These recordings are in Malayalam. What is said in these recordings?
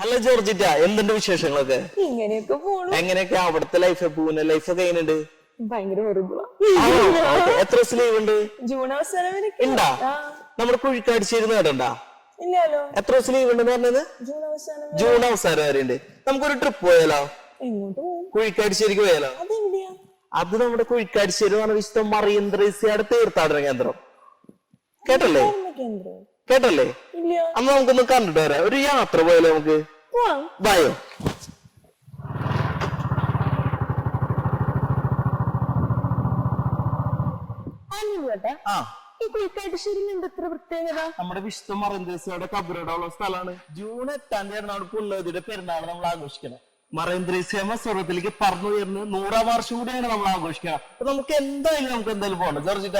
അല്ല ജോർജിറ്റ, എന്തുണ്ട് വിശേഷങ്ങളൊക്കെ? ഇങ്ങനെയൊക്കെ പോണു. എങ്ങനെയൊക്കെ അവിടുത്തെ ലൈഫ്, പൂനെ ലൈഫ് ഒക്കെ എങ്ങനെയുണ്ട്? ഭയങ്കര വെറുതെ. എത്ര ദിവസം ലീവ് ഉണ്ട്? ജൂൺ അവസാനം വരെ ഉണ്ടാ? നമ്മുടെ കുഴിക്കാടിശ്ശേരി കേട്ടണ്ടാ? ഇല്ലല്ലോ. എത്ര ദിവസം ലീവ് ഉണ്ടെന്ന് പറഞ്ഞത്? ജൂൺ അവസാനം വരെ ഉണ്ട്. നമുക്കൊരു ട്രിപ്പ് പോയാലോ? എങ്ങോട്ട് പോകും? കുഴിക്കാടിശ്ശേരിക്ക് പോയാലോ? അതെവിടെയാ? അത് നമ്മുടെ കുഴിക്കാടിശ്ശേരി പറഞ്ഞ വിശുദ്ധ മറിയം ത്രേസ്യയുടെ തീർത്ഥാടന കേന്ദ്രം. കേട്ടല്ലേ? കേട്ടല്ലേ? അന്ന് നമുക്കൊന്ന് കണ്ടിട്ട് വരാം. ഒരു യാത്ര പോയാലോ നമുക്ക്? ബായോ. നമ്മുടെ വിശുദ്ധ മറിയം ത്രേസ്യയുടെ കബറിടമുള്ള സ്ഥലമാണ്. ജൂൺ 8 അവിടെ പുള്ളതിയുടെ പെരുന്നാൾ നമ്മൾ ആഘോഷിക്കണം. മറിയം ത്രേസ്യമ്മ സ്വർഗത്തിലേക്ക് പറന്നുയർന്ന് 100-ാം വർഷം കൂടിയാണ് നമ്മൾ ആഘോഷിക്കണം. അപ്പൊ നമുക്ക് എന്തായാലും പോകണം ജോർജിറ്റ.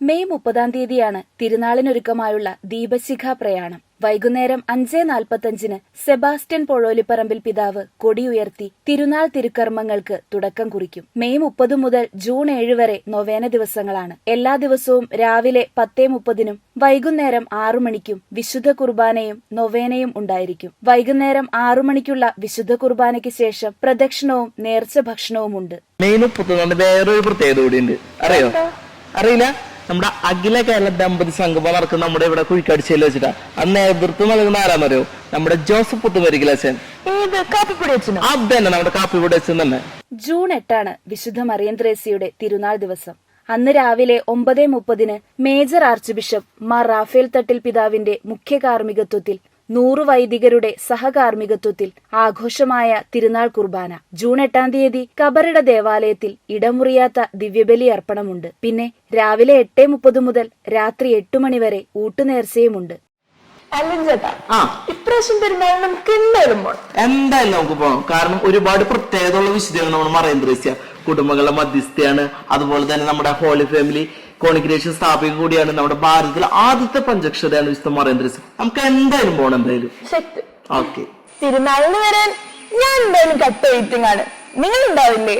മെയ് 30 തിരുനാളിനൊരുക്കമായുള്ള ദീപശിഖ പ്രയാണം വൈകുന്നേരം 5:45 സെബാസ്റ്റ്യൻ പൊഴോലിപ്പറമ്പിൽ പിതാവ് കൊടിയുയർത്തി തിരുനാൾ തിരുക്കർമ്മങ്ങൾക്ക് തുടക്കം കുറിക്കും. മെയ് 30 മുതൽ ജൂൺ 7 വരെ നൊവേന ദിവസങ്ങളാണ്. എല്ലാ ദിവസവും രാവിലെ 10:30 വൈകുന്നേരം 6 മണിക്കും വിശുദ്ധ കുർബാനയും നൊവേനയും ഉണ്ടായിരിക്കും. വൈകുന്നേരം 6 മണിക്കുള്ള വിശുദ്ധ കുർബാനയ്ക്ക് ശേഷം പ്രദക്ഷിണവും നേർച്ച ഭക്ഷണവുമുണ്ട്. മെയ് 30 വേറൊരു പ്രത്യേകത കൂടിയുണ്ട്. അറിയില്ല? നമ്മുടെ അഖില കേരള ദമ്പതി സംഗമം നടക്കുന്ന നമ്മുടെ ഇവിടെ കുഴിക്കാടിശ്ശേരിയിൽ വെച്ചിട്ടാ. അന്ന് നേതൃത്വം നൽകുന്ന ആരാന്നറിയോ? നമ്മുടെ ജോസഫ് പുത്തുമരികിലച്ഛൻ. അതന്നെ, നമ്മുടെ കാപ്പിപ്പൊടി അച്ഛൻ തന്നെ. ജൂൺ 8 വിശുദ്ധ മറിയം ത്രേസ്യയുടെ തിരുനാൾ ദിവസം. അന്ന് രാവിലെ 9:30 major archbishop Mar Raphael Thattil പിതാവിന്റെ മുഖ്യ കാർമ്മികത്വത്തിൽ 100 വൈദികരുടെ സഹകാർമ്മികത്വത്തിൽ ആഘോഷമായ തിരുനാൾ കുർബാന. ജൂൺ 8 കബറിട ദേവാലയത്തിൽ ഇടമുറിയാത്ത ദിവ്യബലി അർപ്പണമുണ്ട്. പിന്നെ രാവിലെ 8:30 മുതൽ രാത്രി 8 മണി വരെ ഊട്ടുനേർച്ചയുമുണ്ട്. ഇപ്രാവശ്യം പെരുന്നാൾ നമുക്ക് എന്തായാലും നമുക്ക് പോകണം. കാരണം ഒരുപാട് പ്രത്യേകത ഉള്ള വിശുദ്ധമാണ് നമ്മുടെ മറിയം ത്രേസ്യ. കുടുംബങ്ങളുടെ മധ്യസ്ഥയാണ്. അതുപോലെ തന്നെ നമ്മുടെ ഹോളി ഫാമിലി കോൺഗ്രിഗേഷൻ സ്ഥാപിക കൂടിയാണ്. നമ്മുടെ ഭാരതത്തിലെ ആദ്യത്തെ പഞ്ചക്ഷതയാണ് വിശുദ്ധ മറിയം ത്രേസ്യ. നമുക്ക് എന്തായാലും പോകണം. എന്തായാലും തിരുനാളിന് വരാൻ ഞാൻ എന്തായാലും കട്ട് വെയിറ്റിംഗ് ആണ്. നിങ്ങൾ ഉണ്ടാവില്ലേ?